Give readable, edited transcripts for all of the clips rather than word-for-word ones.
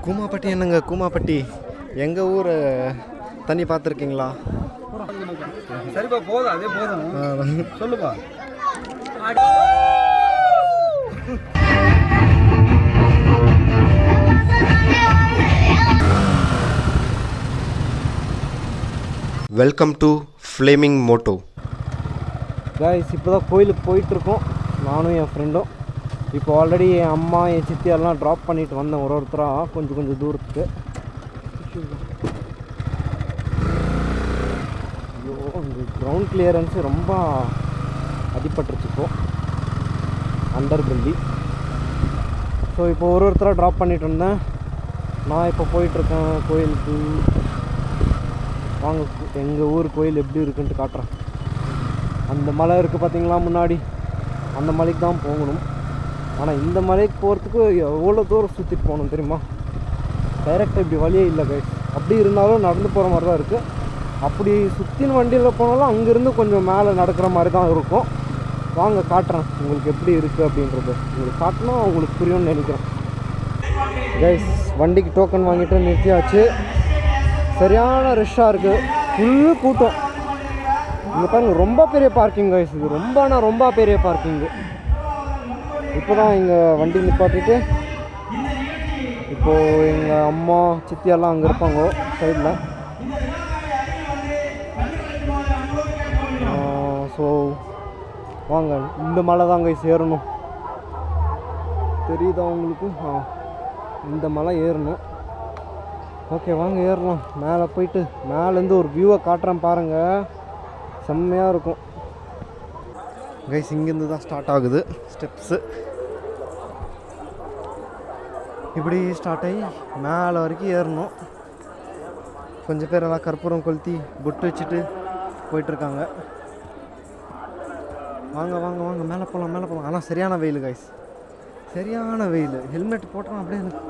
கூமாப்பட்டி என்னங்க கூமாப்பட்டி எங்கள் ஊர் தண்ணி பார்த்துருக்கீங்களா? சரிப்பா போதும், அதே போதும். சொல்லுப்பா. Welcome to flaming moto. Guys இப்போ தான் கோயிலுக்கு போயிட்டுருக்கோம், நானும் என் ஃப்ரெண்டும். இப்போ ஆல்ரெடி என் அம்மா என் சித்தி எல்லாம் ட்ராப் பண்ணிட்டு வந்தேன் ஒருத்தராக கொஞ்சம் தூரத்துக்கு. ஐயோ, இந்த கிரவுண்ட் கிளியரன்ஸு ரொம்ப அடிபட்டுருச்சு இப்போ அண்டர் பெல்லி. ஸோ இப்போ ஒருத்தராக ட்ராப் பண்ணிட்டு இருந்தேன். நான் இப்போ போயிட்டுருக்கேன் கோயிலுக்கு. வாங்க எங்கள் ஊர் கோயில் எப்படி இருக்குன்ட்டு காட்டுறேன். அந்த மலை இருக்குது பார்த்தீங்களா முன்னாடி, அந்த மலைக்கு தான் போகணும். ஆனால் இந்த மலைக்கு போகிறதுக்கு எவ்வளோ தூரம் சுற்றிட்டு போகணும் தெரியுமா? டைரெக்டாக இப்படி வழியே இல்லை கைஸ். அப்படி இருந்தாலும் நடந்து போகிற மாதிரி தான் இருக்குது. அப்படி சுற்றின வண்டியில் போனாலும் அங்கேருந்து கொஞ்சம் மேலே நடக்கிற மாதிரி தான் இருக்கும். வாங்க காட்டுறேன் உங்களுக்கு எப்படி இருக்குது அப்படின்றது. உங்களுக்கு காட்டினா உங்களுக்கு புரியும்னு நினைக்கிறேன். கைஸ் வண்டிக்கு டோக்கன் வாங்கிட்டு நிறுத்தியாச்சு. சரியான ரஷ்ஷாக இருக்குது, ஃபுல்லு கூட்டம். இங்கே பாருங்கள், ரொம்ப பெரிய பார்க்கிங் கைஸ். இது ரொம்ப பெரிய பார்க்கிங்கு. இப்போ தான் இங்கே வண்டி நிப்பாட்டிட்டு இப்போது எங்கள் அம்மா சித்தியெல்லாம் அங்கே இருப்பாங்க சைடில். ஸோ வாங்க, இந்த மலை தான் கைஸ் ஏறணும். தெரியுதா உங்களுக்கு? இந்த மலை ஏறணும். ஓகே வாங்க ஏறலாம். மேலே போயிட்டு மேலேருந்து ஒரு வியூவை காட்டுறேன் பாருங்கள், செம்மையாக இருக்கும் கைஸ். இங்கேருந்து தான் ஸ்டார்ட் ஆகுது ஸ்டெப்ஸு. இப்படி ஸ்டார்ட் ஆகி மேலே வரைக்கும் ஏறணும். கொஞ்சம் பேர் எல்லாம் கற்பூரம் கொளுத்தி பொட்டு வச்சுட்டு போயிட்டுருக்காங்க. வாங்க வாங்க வாங்க மேலே போகலாம். ஆனால் சரியான வெயில் கைஸ், சரியான வெயில். ஹெல்மெட் போட்டோம் அப்படியே எனக்கு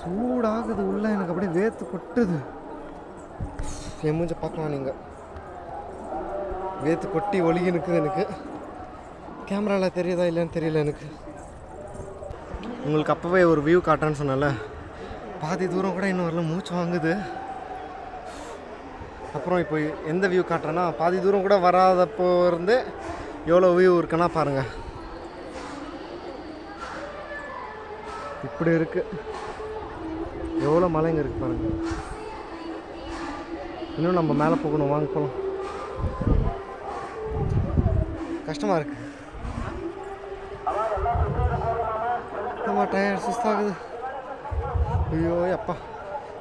சூடாகுது உள்ள, எனக்கு அப்படியே வேர்த்து கொட்டுது. என் மூஞ்ச பார்க்கலாம் நீங்கள், வேத்து கொட்டி ஒழுகி நிற்குது. எனக்கு கேமராவில் தெரியுதா இல்லைன்னு தெரியல எனக்கு. உங்களுக்கு அப்போவே ஒரு வியூ காட்டுறேன்னு சொன்னல, பாதி தூரம் கூட இன்னும் வரல, மூச்சு வாங்குது. அப்புறம் இப்போ எந்த வியூ காட்டுறேன்னா, பாதி தூரம் கூட வராதப்போ இருந்து எவ்வளோ வியூ இருக்குன்னா பாருங்கள். இப்படி இருக்குது, எவ்வளோ மலைங்க இருக்குது பாருங்கள். இன்னும் நம்ம மேலே போகணும், வாங்க போகலாம். கஷ்டமாக இருக்குது, நம்ம டயர்ட் சுஸ்தாகுது. ஐயோ அப்பா.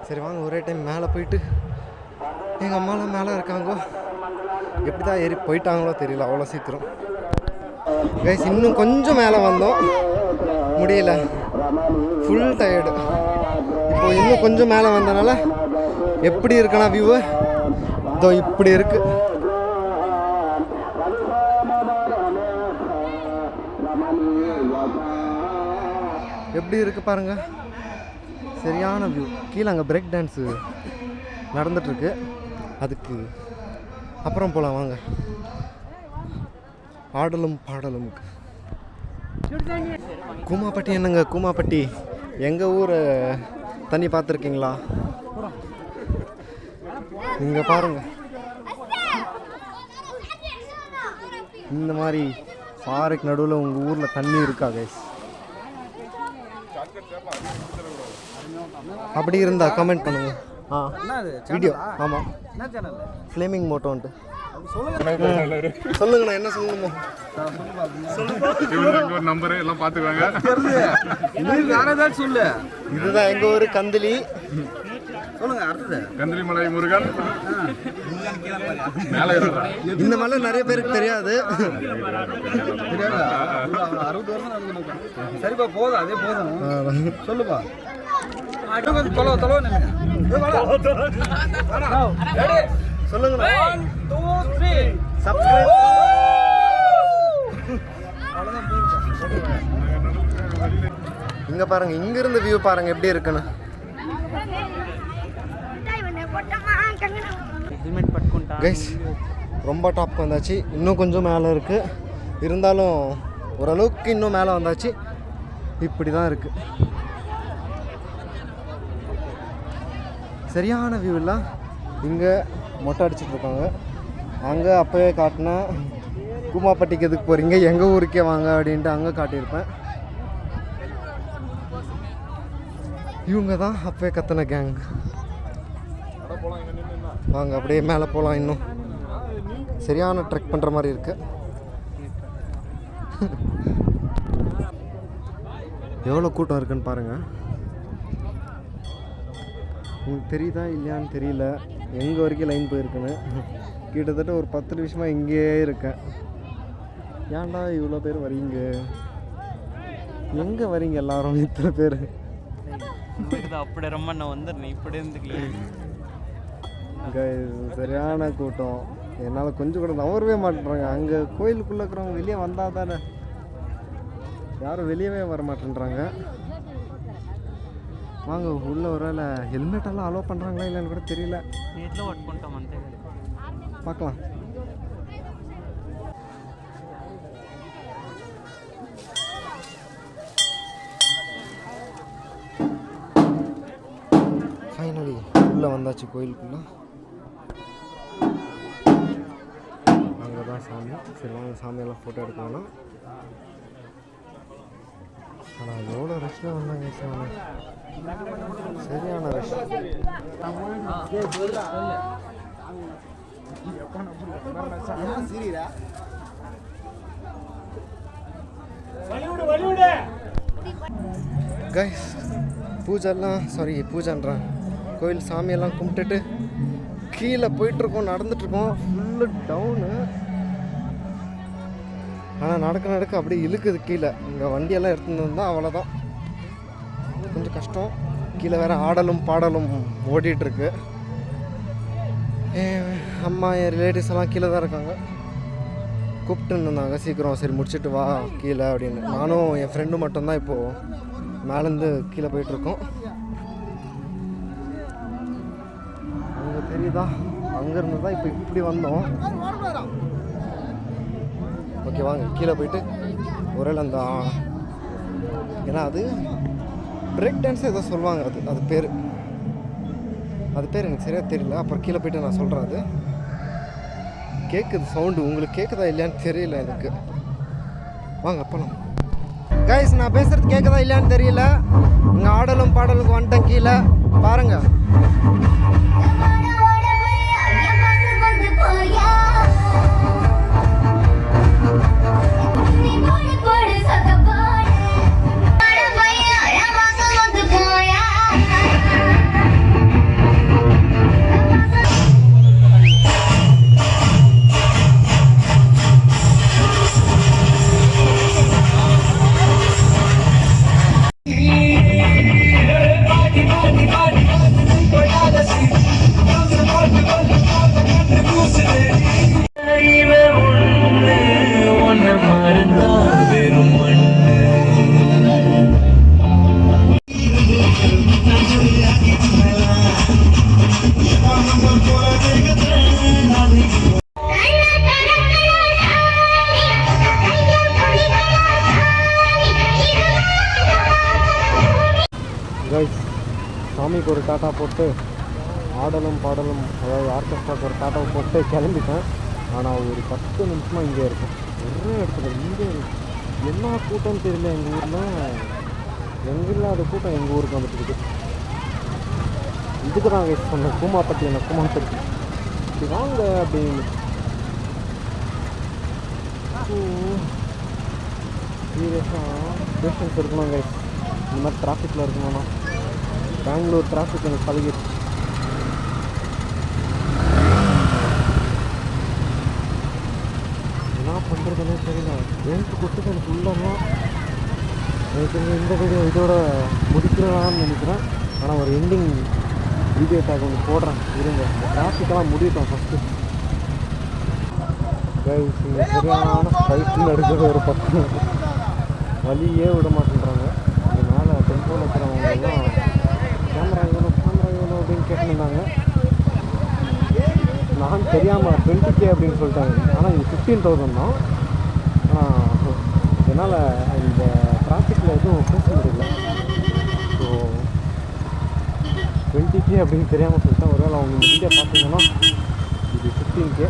சரி வாங்க ஒரே டைம் மேலே போயிட்டு, எங்கள் அம்மாலாம் மேலே இருக்காங்கோ, எப்படி தான் ஏறி போயிட்டாங்களோ தெரியல அவ்வளோ சீக்கிரம். கைஸ் இன்னும் கொஞ்சம் மேலே வந்தோம், முடியல, ஃபுல் டயர்டு. இப்போ இன்னும் கொஞ்சம் மேலே வந்தனால எப்படி இருக்குன்னா வியூவு இதோ இப்படி இருக்குது. எப்படி இருக்குது பாருங்கள், சரியான வியூ. கீழே அங்கே பிரேக் டான்ஸு நடந்துகிட்ருக்கு, அதுக்கு அப்புறம் போகலாம் வாங்க. ஆடலும் பாடலும்க்கு. கூமாப்பட்டி என்னங்க கூமாப்பட்டி எங்கள் ஊர் தண்ணி பார்த்துருக்கீங்களா? இங்கே பாருங்கள், இந்த மாதிரி ஃபாருக்கு நடுவில் உங்கள் ஊரில் தண்ணி இருக்கா கைஸ்? அப்படி இருந்தா கமெண்ட் பண்ணுங்க. வீடியோ ஆமாம், ஃப்ளேமிங் மோட்டோன்ட்டு சொல்லுங்கண்ணா. என்ன சொல்லணுமோ ஒரு நம்பர் எல்லாம் பார்த்துக்குவாங்க. சொல்லு. இதுதான் எங்கள் ஊர் கந்திலி. சொல்லுங்க அடுத்தது. கந்திலி மலை முருகன். இந்த மலை நிறைய பேருக்கு தெரியாது. 60 வருஷம். சரிப்பா போதும், அதே போதும். சொல்லுப்பா. சொல்லுங்க. இங்க பாருங்க, இங்க இருந்து வியூ பாருங்க எப்படி இருக்குன்னு. கைஸ் ரொம்ப டாப்க்கு வந்தாச்சு, இன்னும் கொஞ்சம் மேலே இருக்குது. இருந்தாலும் ஓரளவுக்கு இன்னும் மேலே வந்தாச்சு. இப்படி தான் இருக்குது. சரியான வியூ இல்லை. இங்கே மொட்டை அடிச்சிட்ருக்காங்க. அங்கே அப்போவே காட்டினேன் கூமாப்பட்டிக்கு எதுக்கு போகிறீங்க, எங்கள் ஊருக்கே வாங்க அப்படின்ட்டு அங்கே காட்டியிருப்பேன். இவங்க தான் அப்போவே கத்தின கேங். வாங்க அப்படியே மேலே போகலாம். இன்னும் சரியான ட்ரெக் பண்ணுற மாதிரி இருக்குது. எவ்வளோ கூட்டம் இருக்குன்னு பாருங்கள். உங்களுக்கு தெரியுதா இல்லையான்னு தெரியல, எங்கே வரைக்கும் லைன் போயிருக்குன்னு. கிட்டத்தட்ட ஒரு 10 நிமிஷமாக இங்கேயே இருக்கேன். ஏன்டா இவ்வளோ பேர் வரீங்க, எங்கே வரீங்க எல்லாரும் இத்தனை பேர்? அப்படி ரொம்ப நான் வந்துடுறேன் இப்படி இருந்துக்கலாம். சரியான கூட்டம். என்னால் கொஞ்சம் கூட நவரவே மாட்டேறாங்க. அங்கே கோயிலுக்குள்ளே இருக்கிறவங்க வெளியே வந்தால் தானே, யாரும் வெளியவே வர மாட்டேன்றாங்க. வாங்க உள்ளே ஒரு வேலை ஹெல்மெட்டெல்லாம் அலோவ் பண்ணுறாங்களா இல்லைன்னு கூட தெரியல. பார்க்கலாம். ஃபைனலி உள்ளே வந்தாச்சு கோயிலுக்குள்ளே. அங்கே தான் சாமி. சரி வாங்க சாமியெல்லாம் ஃபோட்டோ எடுக்கணும். ஆனால் எவ்வளோ ரஷ்ஷாக வந்தாங்க சாமி, சரியான ரஷ். கைஸ் பூஜைன்றேன் கோயில் சாமியெல்லாம் கும்பிட்டுட்டு கீழே போயிட்டுருக்கோம், நடந்துட்டுருக்கோம். Full town. ஆனால் நடக்க அப்படியே இழுக்குது கீழே. இங்கே வண்டியெல்லாம் எடுத்துகிட்டு வந்தால் அவ்வளோதான், கொஞ்சம் கஷ்டம். கீழே வேறு ஆடலும் பாடலும் ஓடிட்டுருக்கு. அம்மா என் ரிலேட்டிவ்ஸ் எல்லாம் கீழே தான் இருக்காங்க. கூப்பிட்டுன்னு இருந்தாங்க சீக்கிரம், சரி முடிச்சுட்டு வா கீழே அப்படின்னு. நானும் என் ஃப்ரெண்டும் மட்டும்தான் இப்போது மேலேருந்து கீழே போயிட்டுருக்கோம். அங்கே தெரியுதா, அங்கேருந்து தான் இப்போ இப்படி வந்தோம். ஓகே வாங்க கீழே போயிட்டு ஒருவேளை அந்த ஏன்னா அது பிரேக் டான்ஸ் ஏதோ சொல்லுவாங்க, அது பேர் எனக்கு சரியாக தெரியல. அப்புறம் கீழே போய்ட்டு நான் சொல்கிறேன். அது கேட்குது சவுண்டு, உங்களுக்கு கேட்குதா இல்லையான்னு தெரியல எனக்கு. வாங்க அப்பலாம் கைஸ், நான் பேசுகிறது கேட்குதா இல்லையான்னு தெரியல. இங்கே ஆடலும் பாடலுக்கு வந்துட்டேன் கீழே பாருங்கள். சாமிக்கு ஒரு டாட்டா போட்டு ஆடலும் பாடலும், அதாவது ஆர்கெஸ்ட்ராக்கு ஒரு டாட்டாவை போட்டு கிளம்பிட்டேன். ஆனால் ஒரு 10 நிமிஷமாக இங்கே இருக்கும், ஒரே இடத்துல. இங்கே என்ன கூட்டம்னு தெரியல. எங்கள் ஊரில் எங்கே இல்லாத கூட்டம் எங்கள் ஊருக்கு வந்துட்டு. இதுக்கு தான் வெயிட் பண்ணேன், கூமாப்பட்டி இப்படி வாங்க அப்படின்னு. சீரியஸாக பேஷன்ஸ் இருக்கணும் கைஸ். இந்த மாதிரி டிராஃபிக்கில் இருக்கணும்னா. பெங்களூர் டிராஃபிக் எனக்கு பழகிடுச்சு. என்ன பண்ணுறதுனே தெரியல. எனக்கு கொடுத்தது எனக்கு உள்ளமா. எனக்கு இந்த வீடியோ இதோட முடிக்கிறதான்னு நினைக்கிறேன். ஆனால் ஒரு எண்டிங் வீடியோ டேக் ஒன்று போடுறேன் இருங்க. இந்த டிராஃபிக்கெல்லாம் முடியட்டும் ஃபஸ்ட்டு. கைஸ் இங்கே சரியான ஃபைட்டில் இருக்கிற ஒரு பக்கம் வழியே விட மாட்டேன்றாங்க. இதனால் டெம்போவில் இருக்கிறவங்க எல்லாம் கேமரா எவ்வளோ அப்படின்னு கேட்டுருந்தாங்க. நான் தெரியாமல் 20K அப்படின்னு சொல்லிட்டாங்க. ஆனால் இது 15,000 தான். என்னால் இந்த டிராஃபிக்கில் எதுவும் பேச முடியல. ஸோ 20K அப்படின்னு தெரியாமல் சொல்லிட்டேன். ஒருவேளை அவங்க இந்த வீடியோ பார்த்தீங்கன்னா இது 15K.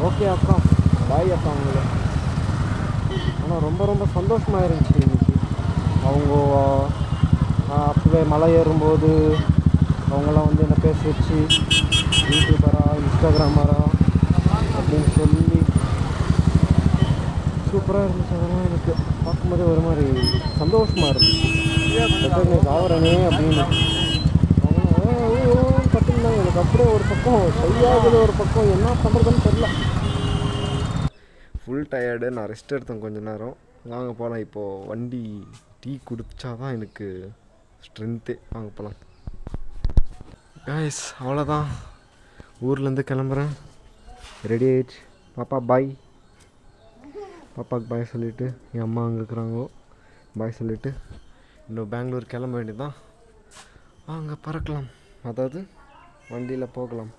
ஓகே அக்கா, பாய் அக்கா அவங்கள. ஆனால் ரொம்ப ரொம்ப சந்தோஷமாக இருந்துச்சு இன்னைக்கு. அவங்க அப்போவே மலை ஏறும்போது அவங்களாம் வந்து என்ன பேச வச்சு யூடியூபரா இன்ஸ்டாகிராமரா அப்படின்னு சொல்லி சூப்பராக இருந்துச்சு. அதெல்லாம் எனக்கு பார்க்கும்போதே ஒரு மாதிரி சந்தோஷமாக இருந்துச்சு. ரெக்கக்னைஸ் ஆகிறனே அப்படின்னு கற்றுருந்தாங்க. எனக்கு அப்படியே ஒரு பக்கம் கையாகுது, ஒரு பக்கம் என்ன பண்ணுறதுன்னு தெரில. Full tired. நான் ரெஸ்ட் எடுத்தேன் கொஞ்ச நேரம். வாங்க போகலாம். இப்போது வண்டி டீ குடித்தா தான் எனக்கு ஸ்ட்ரென்த்தே. வாங்க போகலாம் கைஸ். அவ்வளோதான், ஊர்லேருந்து கிளம்புறேன். ரெடி ஆயிடுச்சு. பாப்பா பாய். பாப்பாவுக்கு பாய் சொல்லிவிட்டு என் அம்மா அங்கே இருக்கிறாங்களோ பாய் சொல்லிவிட்டு இன்னும் பெங்களூர் கிளம்ப வேண்டியதுதான். அங்கே பறக்கலாம், அதாவது வண்டியில் போகலாம்.